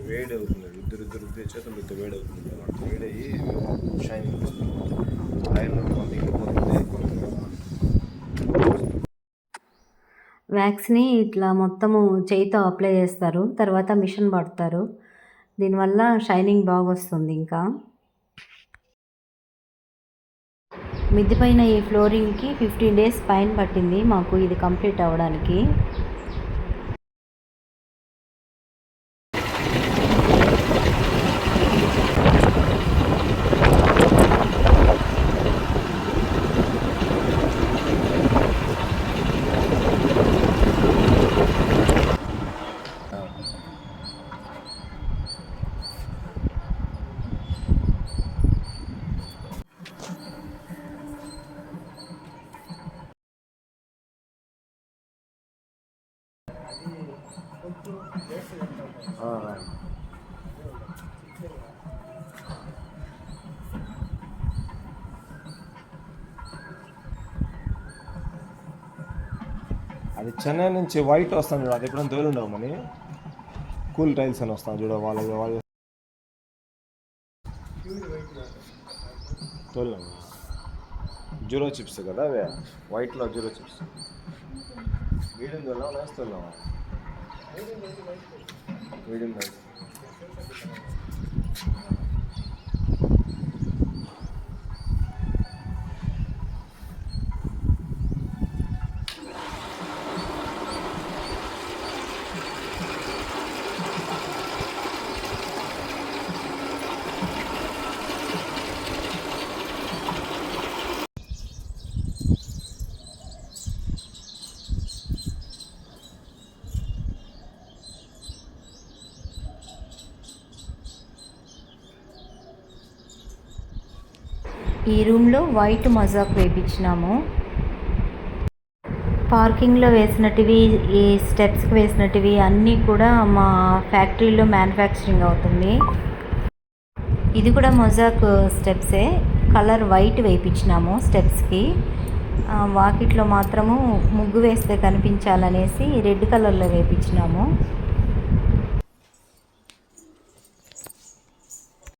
వేడి అవుతుంది, ఇద్దరు చేతులు వేడి అవుతుంది, వేడయ్యి షైనింగ్ వస్తుంది, ఐరన్ కొంత ఇంకిపోతుంది. వ్యాక్స్ని ఇట్లా మొత్తము చేయితో అప్లై చేస్తారు, తర్వాత మిషన్ పడతారు. దీనివల్ల షైనింగ్ బాగా వస్తుంది. ఇంకా మిద్ది పైన ఈ ఫ్లోరింగ్కి 15 days పైన పట్టింది మాకు ఇది కంప్లీట్ అవ్వడానికి. అది చెన్నై నుంచి వైట్ వస్తుంది చూడ, అది ఎప్పుడైనా తోలుండవు మని కూల్ టైల్స్ అని వస్తాను చూడ, వాళ్ళు తోలు జీరో చిప్స్ కదా అవే, వైట్లో జీరో చిప్స్. మీడియం తోలా నైస్ తోలావా? Medium nice. ఈ రూమ్లో వైట్ మజాక్ వేయించినాము. పార్కింగ్లో వేసినటివి, ఈ స్టెప్స్కి వేసినటివి అన్నీ కూడా మా ఫ్యాక్టరీలో మ్యానుఫ్యాక్చరింగ్ అవుతుంది. ఇది కూడా మొజాక్ స్టెప్సే, కలర్ వైట్ వేయించినాము స్టెప్స్కి. వాకిట్లో మాత్రము ముగ్గు వేస్తే కనిపించాలనేసి రెడ్ కలర్లో వేయించినాము.